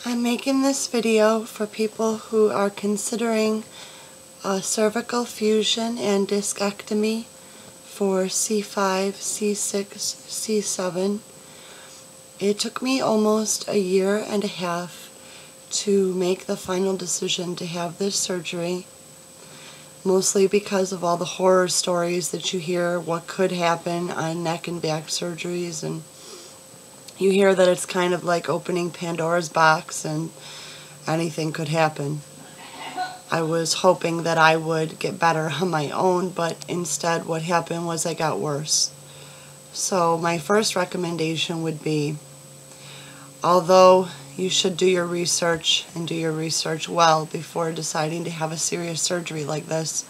I'm making this video for people who are considering a cervical fusion and discectomy for C5, C6, C7. It took me almost a year and a half to make the final decision to have this surgery, mostly because of all the horror stories that you hear what could happen on neck and back surgeries, and you hear that it's kind of like opening Pandora's box and anything could happen. I was hoping that I would get better on my own, but instead what happened was I got worse. So my first recommendation would be, although you should do your research and do your research well before deciding to have a serious surgery like this,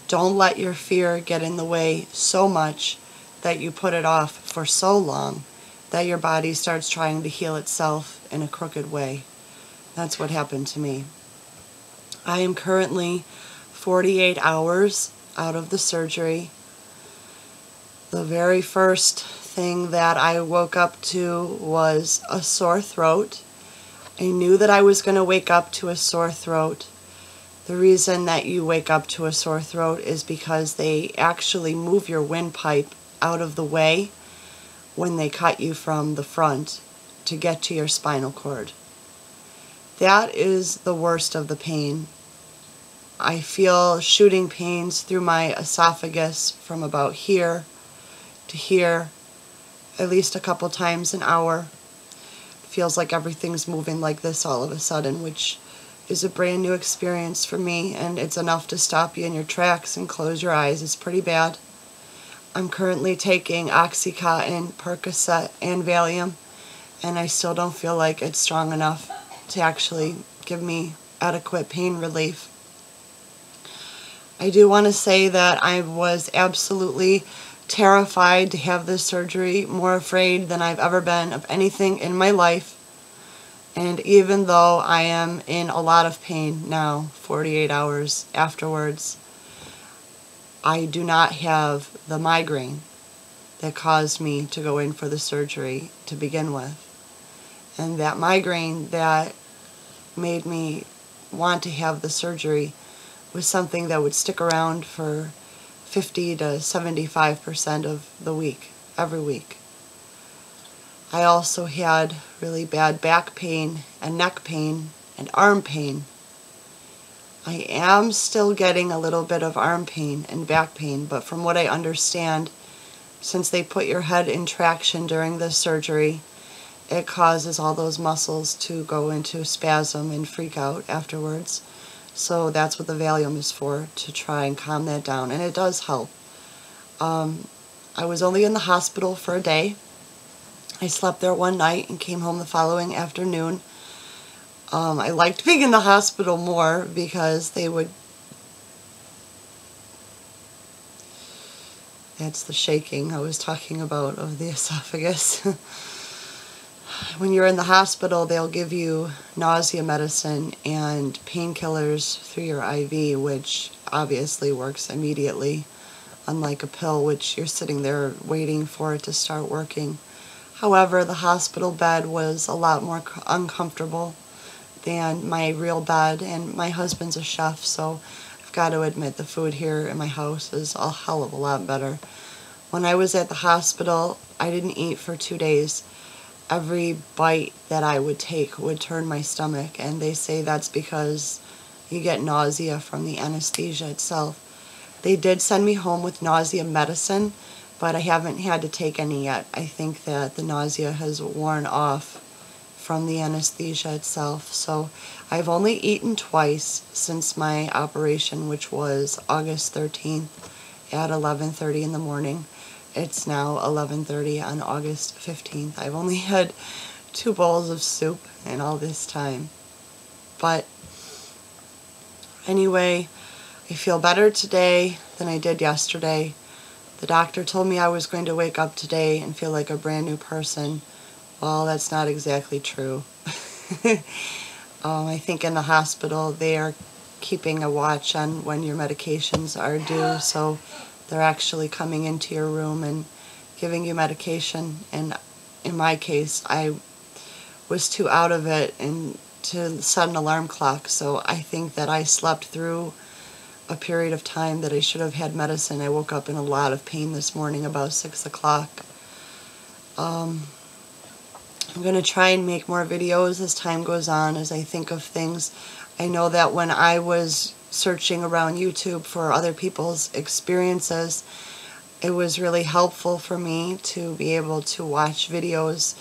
don't let your fear get in the way so much that you put it off for so long that your body starts trying to heal itself in a crooked way. That's what happened to me. I am currently 48 hours out of the surgery. The very first thing that I woke up to was a sore throat. I knew that I was going to wake up to a sore throat. The reason that you wake up to a sore throat is because they actually move your windpipe out of the way when they cut you from the front to get to your spinal cord. That is the worst of the pain. I feel shooting pains through my esophagus from about here to here at least a couple times an hour. It feels like everything's moving like this all of a sudden, which is a brand new experience for me, and it's enough to stop you in your tracks and close your eyes. It's pretty bad. I'm currently taking Oxycontin, Percocet, and Valium, and I still don't feel like it's strong enough to actually give me adequate pain relief. I do want to say that I was absolutely terrified to have this surgery, more afraid than I've ever been of anything in my life. And even though I am in a lot of pain now, 48 hours afterwards, I do not have the migraine that caused me to go in for the surgery to begin with. And that migraine that made me want to have the surgery was something that would stick around for 50 to 75% of the week, every week. I also had really bad back pain and neck pain and arm pain. I am still getting a little bit of arm pain and back pain, but from what I understand, since they put your head in traction during the surgery, it causes all those muscles to go into spasm and freak out afterwards. So that's what the Valium is for, to try and calm that down, and it does help. I was only in the hospital for a day. I slept there one night and came home the following afternoon. I liked being in the hospital more because they would... That's the shaking I was talking about of the esophagus. When you're in the hospital, they'll give you nausea medicine and painkillers through your IV, which obviously works immediately, unlike a pill, which you're sitting there waiting for it to start working. However, the hospital bed was a lot more uncomfortable than my real bed, and my husband's a chef, so I've got to admit the food here in my house is a hell of a lot better. When I was at the hospital, I didn't eat for 2 days. Every bite that I would take would turn my stomach, and they say that's because you get nausea from the anesthesia itself. They did send me home with nausea medicine, but I haven't had to take any yet. I think that the nausea has worn off from the anesthesia itself. So I've only eaten twice since my operation, which was August 13th at 11:30 in the morning. It's now 11:30 on August 15th. I've only had 2 bowls of soup in all this time. But anyway, I feel better today than I did yesterday. The doctor told me I was going to wake up today and feel like a brand new person. Well, that's not exactly true. I think in the hospital they are keeping a watch on when your medications are due, so they're actually coming into your room and giving you medication. And in my case, I was too out of it and to set an alarm clock. So I think that I slept through a period of time that I should have had medicine. I woke up in a lot of pain this morning about 6 o'clock. I'm going to try and make more videos as time goes on, as I think of things. I know that when I was searching around YouTube for other people's experiences, it was really helpful for me to be able to watch videos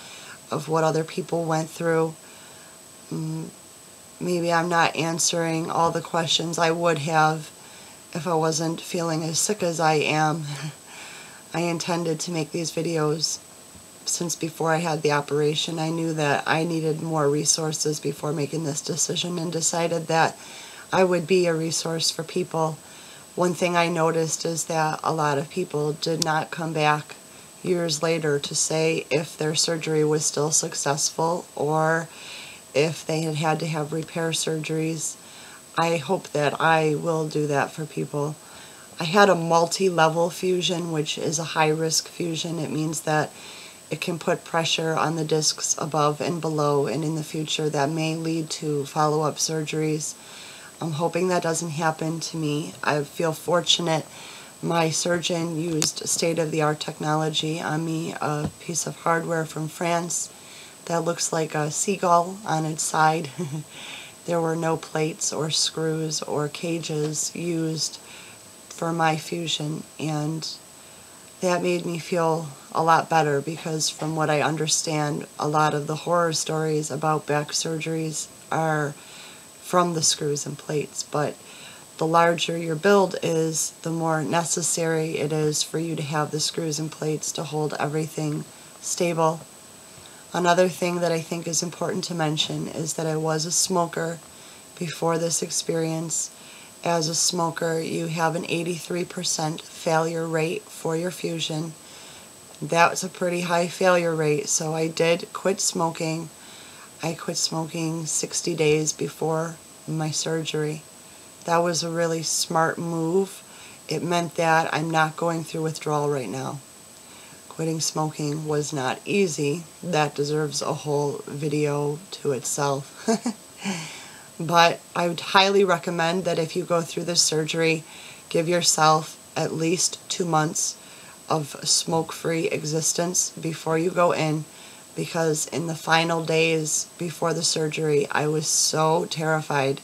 of what other people went through. Maybe I'm not answering all the questions I would have if I wasn't feeling as sick as I am. I intended to make these videos since before I had the operation. I knew that I needed more resources before making this decision, and decided that I would be a resource for people. One thing I noticed is that a lot of people did not come back years later to say if their surgery was still successful or if they had had to have repair surgeries. I hope that I will do that for people. I had a multi-level fusion, which is a high-risk fusion. It means that it can put pressure on the discs above and below, and in the future that may lead to follow-up surgeries. I'm hoping that doesn't happen to me. I feel fortunate. My surgeon used state-of-the-art technology on me, a piece of hardware from France that looks like a seagull on its side. There were no plates or screws or cages used for my fusion, and that made me feel a lot better, because from what I understand, a lot of the horror stories about back surgeries are from the screws and plates. But the larger your build is, the more necessary it is for you to have the screws and plates to hold everything stable. Another thing that I think is important to mention is that I was a smoker before this experience. As a smoker, you have an 83% failure rate for your fusion. That's a pretty high failure rate, so I did quit smoking. I quit smoking 60 days before my surgery. That was a really smart move. It meant that I'm not going through withdrawal right now. Quitting smoking was not easy. That deserves a whole video to itself. But I would highly recommend that if you go through this surgery, give yourself at least 2 months of smoke-free existence before you go in, because in the final days before the surgery, I was so terrified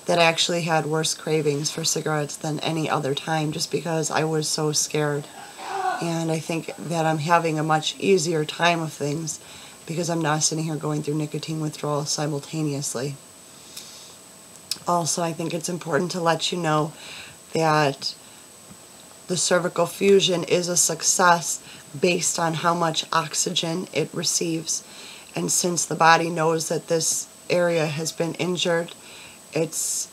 that I actually had worse cravings for cigarettes than any other time, just because I was so scared. And I think that I'm having a much easier time of things because I'm not sitting here going through nicotine withdrawal simultaneously. Also, I think it's important to let you know that the cervical fusion is a success based on how much oxygen it receives. And since the body knows that this area has been injured, it's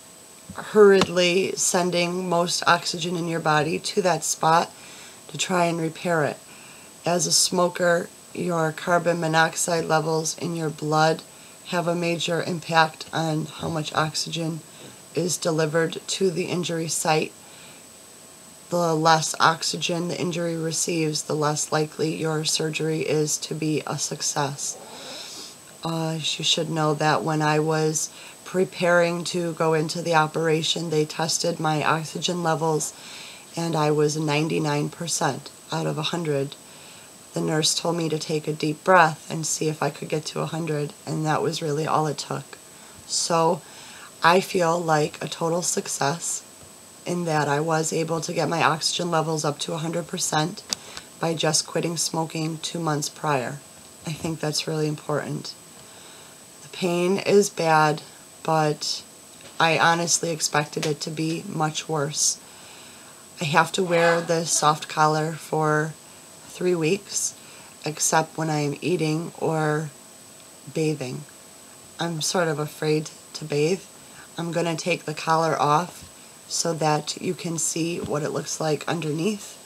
hurriedly sending most oxygen in your body to that spot to try and repair it. As a smoker, your carbon monoxide levels in your blood have a major impact on how much oxygen is delivered to the injury site. The less oxygen the injury receives, the less likely your surgery is to be a success. You should know that when I was preparing to go into the operation, they tested my oxygen levels, and I was 99% out of 100. The nurse told me to take a deep breath and see if I could get to 100, and that was really all it took. So I feel like a total success in that I was able to get my oxygen levels up to 100% by just quitting smoking 2 months prior. I think that's really important. The pain is bad, but I honestly expected it to be much worse. I have to wear the soft collar for 3 weeks, except when I'm eating or bathing. I'm sort of afraid to bathe. I'm going to take the collar off so that you can see what it looks like underneath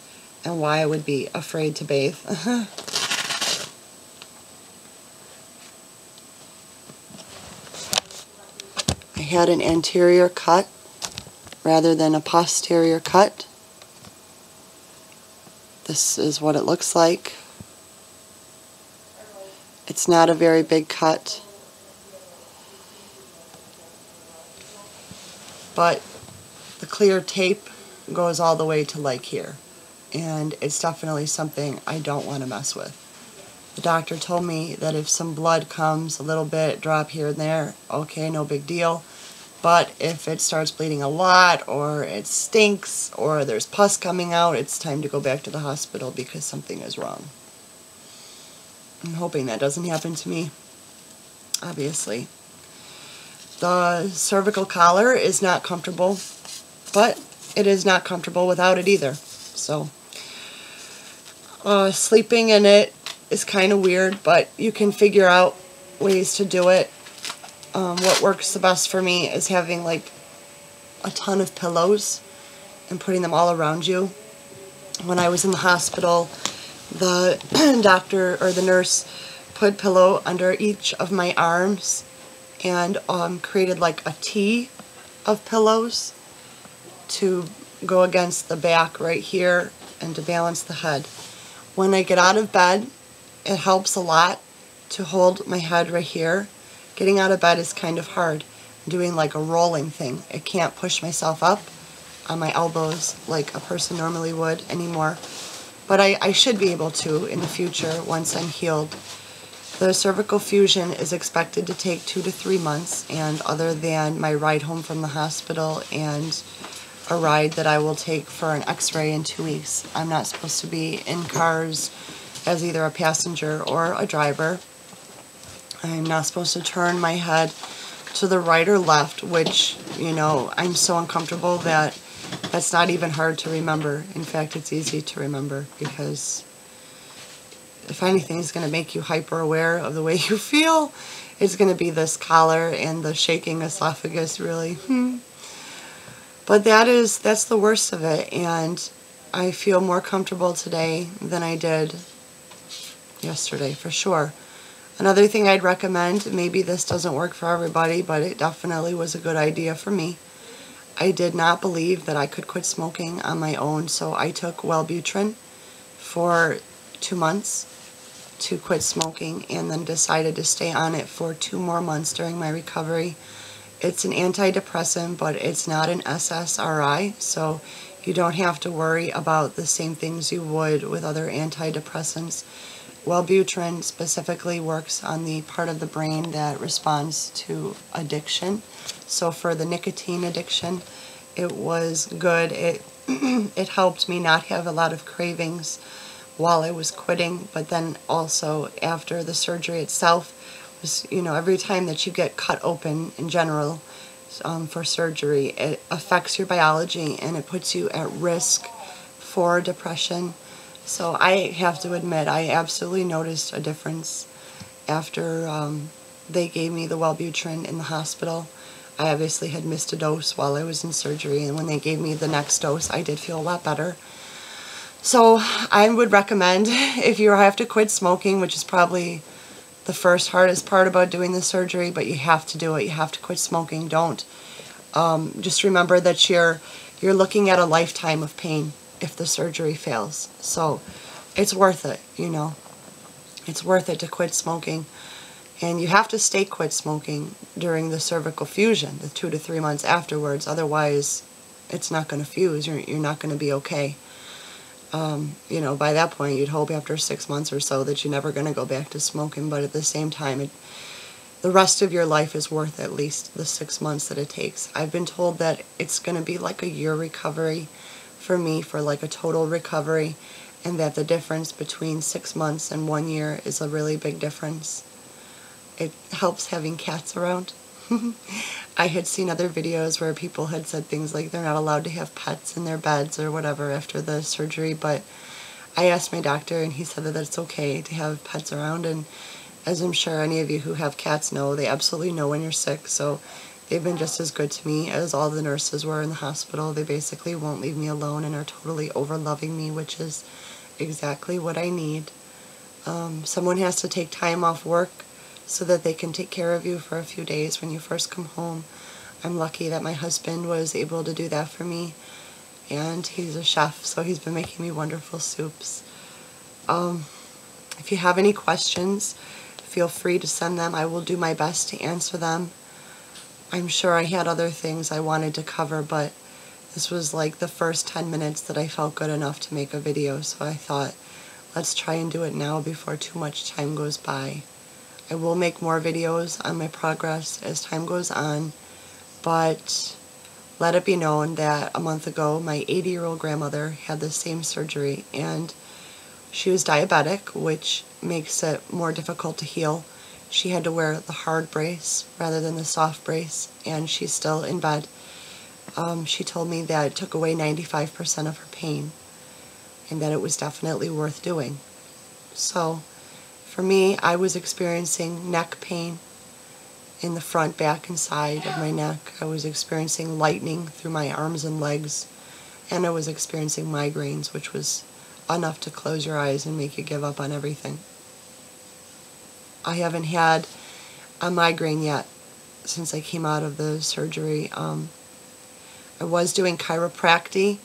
and why I would be afraid to bathe. I had an anterior cut rather than a posterior cut. This is what it looks like. It's It's not a very big cut, but the clear tape goes all the way to like here, and it's definitely something I don't want to mess with. The doctor told me that if some blood comes, a little bit, drop here and there, okay, no big deal. But if it starts bleeding a lot, or it stinks, or there's pus coming out, it's time to go back to the hospital because something is wrong. I'm hoping that doesn't happen to me, obviously. The cervical collar is not comfortable, but it is not comfortable without it either. So, sleeping in it is kind of weird, but you can figure out ways to do it. What works the best for me is having like a ton of pillows and putting them all around you. When I was in the hospital, the doctor or the nurse put pillow under each of my arms and created like a T of pillows to go against the back right here and to balance the head. When I get out of bed, it helps a lot to hold my head right here. Getting out of bed is kind of hard. I'm doing like a rolling thing. I can't push myself up on my elbows like a person normally would anymore. But I should be able to in the future once I'm healed. The cervical fusion is expected to take 2 to 3 months, and other than my ride home from the hospital and a ride that I will take for an x-ray in 2 weeks, I'm not supposed to be in cars as either a passenger or a driver. I'm not supposed to turn my head to the right or left, which, you know, I'm so uncomfortable that that's not even hard to remember. In fact, it's easy to remember, because if anything is going to make you hyper aware of the way you feel, it's going to be this collar and the shaking esophagus, really. But that's the worst of it, and I feel more comfortable today than I did yesterday, for sure. Another thing I'd recommend, maybe this doesn't work for everybody, but it definitely was a good idea for me. I did not believe that I could quit smoking on my own, so I took Wellbutrin for 2 months to quit smoking, and then decided to stay on it for 2 more months during my recovery. It's an antidepressant, but it's not an SSRI, so you don't have to worry about the same things you would with other antidepressants. Wellbutrin specifically works on the part of the brain that responds to addiction. So for the nicotine addiction, it was good. It helped me not have a lot of cravings while I was quitting, but then also after the surgery itself, was, you know, every time that you get cut open in general for surgery, it affects your biology and it puts you at risk for depression. So I have to admit, I absolutely noticed a difference after they gave me the Wellbutrin in the hospital. I obviously had missed a dose while I was in surgery, and when they gave me the next dose, I did feel a lot better. So I would recommend, if you have to quit smoking, which is probably the first hardest part about doing the surgery, but you have to do it. You have to quit smoking. Don't. Just remember that you're looking at a lifetime of pain if the surgery fails. So it's worth it, you know. It's worth it to quit smoking. And you have to stay quit smoking during the cervical fusion, the 2 to 3 months afterwards. Otherwise, it's not going to fuse. You're not going to be okay. You know, by that point, you'd hope after 6 months or so that you're never going to go back to smoking. But at the same time, the rest of your life is worth at least the 6 months that it takes. I've been told that it's going to be like a year recovery for me, for like a total recovery, and that the difference between 6 months and 1 year is a really big difference. It helps having cats around. I had seen other videos where people had said things like they're not allowed to have pets in their beds or whatever after the surgery, but I asked my doctor and he said that it's okay to have pets around, and as I'm sure any of you who have cats know, they absolutely know when you're sick, so they've been just as good to me as all the nurses were in the hospital. They basically won't leave me alone and are totally over-loving me, which is exactly what I need. Someone has to take time off work so that they can take care of you for a few days when you first come home. I'm lucky that my husband was able to do that for me, and he's a chef, so he's been making me wonderful soups. If you have any questions, feel free to send them. I will do my best to answer them. I'm sure I had other things I wanted to cover, but this was like the first 10 minutes that I felt good enough to make a video, so I thought, let's try and do it now before too much time goes by. I will make more videos on my progress as time goes on, but let it be known that a month ago my 80-year-old grandmother had the same surgery, and she was diabetic, which makes it more difficult to heal. She had to wear the hard brace rather than the soft brace, and she's still in bed. She told me that it took away 95% of her pain, and that it was definitely worth doing. So, for me, I was experiencing neck pain in the front, back, and side of my neck. I was experiencing lightning through my arms and legs, and I was experiencing migraines, which was enough to close your eyes and make you give up on everything. I haven't had a migraine yet since I came out of the surgery. I was doing chiropractic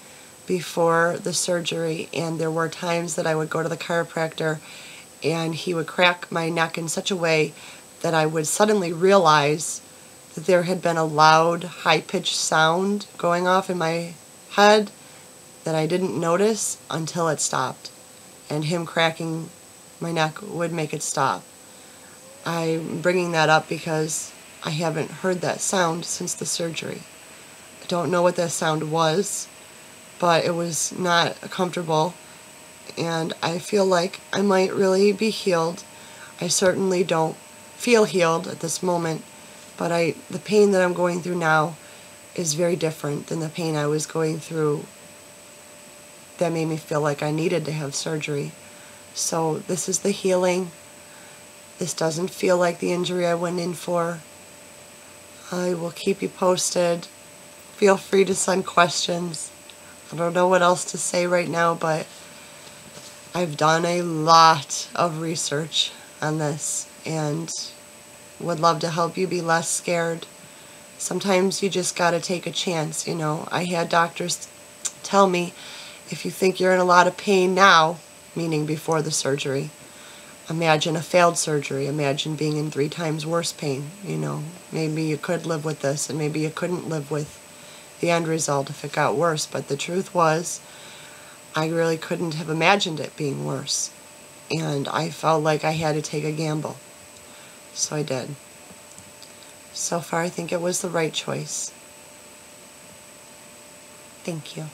before the surgery, and there were times that I would go to the chiropractor and he would crack my neck in such a way that I would suddenly realize that there had been a loud, high-pitched sound going off in my head that I didn't notice until it stopped. And him cracking my neck would make it stop. I'm bringing that up because I haven't heard that sound since the surgery. I don't know what that sound was, but it was not comfortable, and I feel like I might really be healed. I certainly don't feel healed at this moment, but the pain that I'm going through now is very different than the pain I was going through that made me feel like I needed to have surgery. So this is the healing. This doesn't feel like the injury I went in for. I will keep you posted. Feel free to send questions. I don't know what else to say right now, but I've done a lot of research on this and would love to help you be less scared. Sometimes you just gotta take a chance, you know. I had doctors tell me, if you think you're in a lot of pain now, meaning before the surgery, imagine a failed surgery. Imagine being in 3 times worse pain, you know. Maybe you could live with this, and maybe you couldn't live with the end result if it got worse. But the truth was, I really couldn't have imagined it being worse. And I felt like I had to take a gamble. So I did. So far, I think it was the right choice. Thank you.